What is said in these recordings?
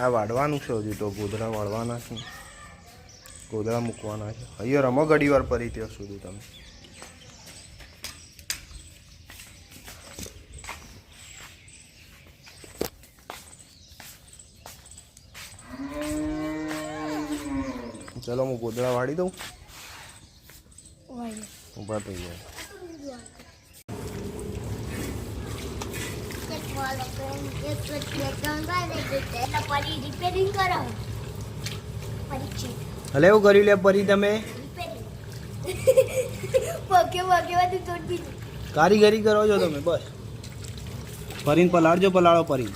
આ વાળવાનું છે હજુ તો ગોદડા વાળવાના છે ગોદડા મૂકવાના છે અહીંયા રમો ઘડી વાર પરી ત્યાં સુધી તમે ચલો હું ગોદડા વાળી દઉં ઊભા થઈ જાય હલે એવું કર્યું લે પરી તમે કારીગરી કરો છો તમે બસ પરીને પલાળજો પલાળો પરી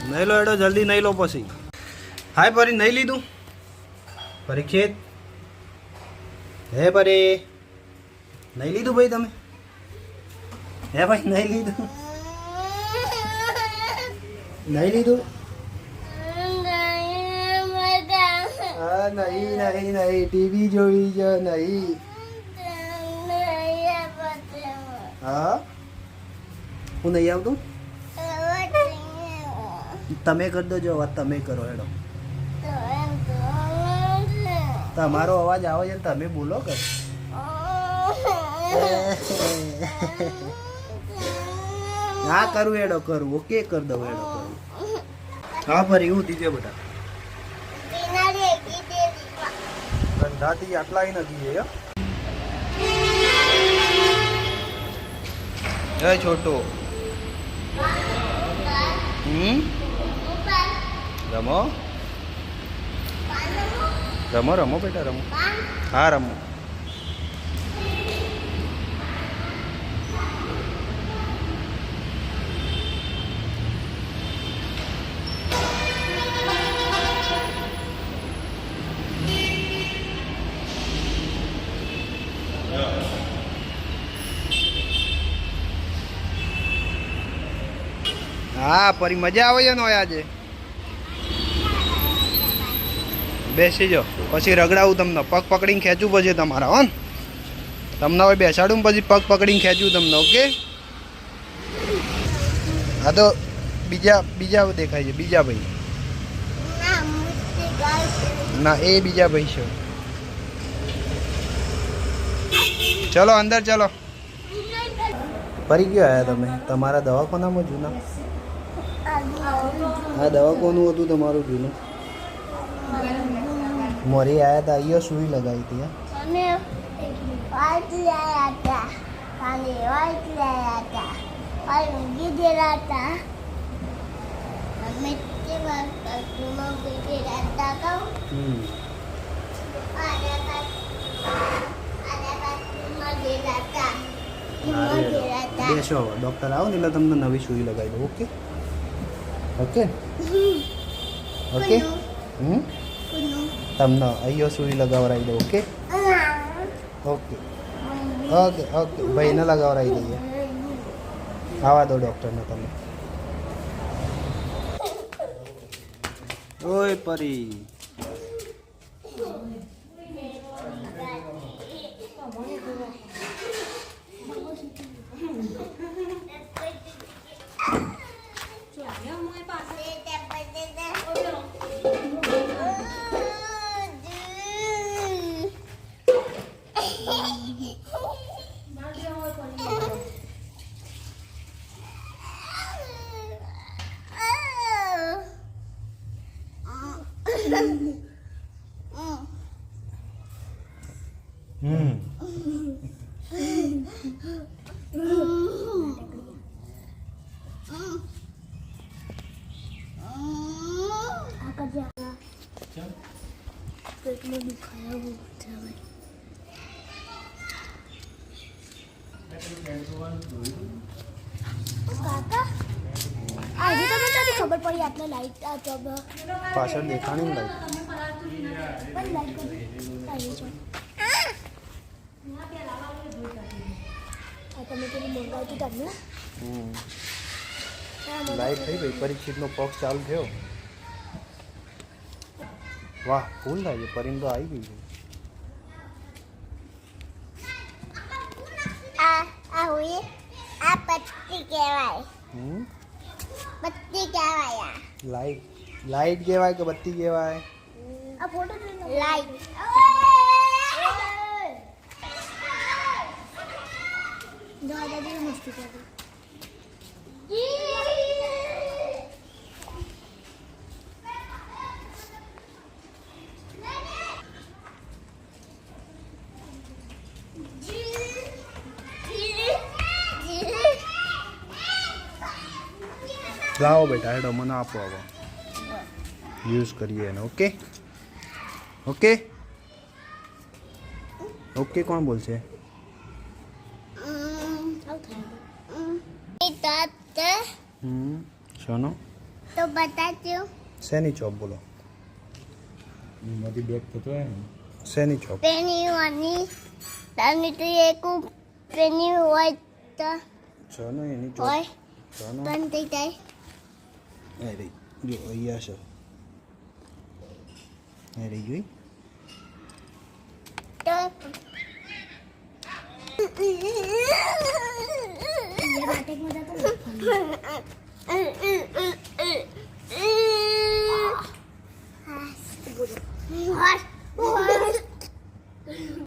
નહીં લો એડો જલ્દી નહીં લો પછી હાય પરી નહીં લીધું પરીક્ષિત હે પરી નહીં લીધું ભાઈ તમે હે ભાઈ નહીં લીધું નહીં લીધું હા નહીં નહીં નહીં ટીવી જોઈ છે નહીં હા હું નહીં આવતું તમે કરી દો જો વાત તમે કરો હેડો તમારો અવાજ આવે છે તમે બોલો કે હા કરું હેડો કરું ઓકે કરી દઉં હેડો કરું હા ફરી એવું દીજે બેટા ધંધાથી આટલા નથી એ છોટો રમો રમો રમો બેટા રમો હા રમો હા પરી મજા આવે છે ને આજે બેસી જાઓ પછી રગડાવું તમને પગ પકડીને ખેંચવું પછી તમારા હો તમને હવે બેસાડું પછી પગ પકડીને ખેંચવું તમને ઓકે હા તો બીજા દેખાય છે બીજા ભાઈ ના એ બીજા ભાઈ છે ચલો અંદર ચલો ફરી ગયો આયા તમે તમારા દવાખાનામાં જૂના હા દવા કોનું હતું તમારું જૂનું મોરી આયા હતા અહીંયા સુઈ લગાવી હતી બેસો ડૉક્ટર આવો ને એટલે તમને નવી સુઈ લગાવી દો ઓકે ઓકે ઓકે તમને અહીંયા સુઈ લગાવડાવી દો ઓકે ઓકે ઓકે ઓકે ભાઈને લગાવડાવી દઈએ આવા દો ડૉક્ટરને તમે ઓય પરી पेट में दुखाया वो काका आज तो मुझे खबर पड़ी आपने लाइट जब पाछળ દેખાણી લાઈટ પણ લાઈટ આવી છે તમે પેલું મંગાવતું તમને લાઈટ થઈ ગઈ, પરીક્ષિતનો પગ ચાલુ થયો. વાહ, ફૂલ થાય છે. પરીમ તો આવી ગઈ છે. આ હોય આ પત્તી કહેવાય. બત્તી કહેવાય. લાઈટ કહેવાય કે બત્તી કહેવાય? આ ફોટો લાઈટ. દાદાજી મસ્તી કરે. લાવો બેટા, હેડો મને આપો. હવે યુઝ કરીએ એને. Okay okay okay. કોણ બોલશે? શોનો તો બતાજો. શેની ચોપ બોલો? શેની ચોપ? પેની વાની તાની તો એક પેની હોય તો શોનો એની ચોપ? હોય શોનો? બંધ થઈ જાય. અરે જો અહીંયા છે. અરે જોઈ તો નાટકમાં જતો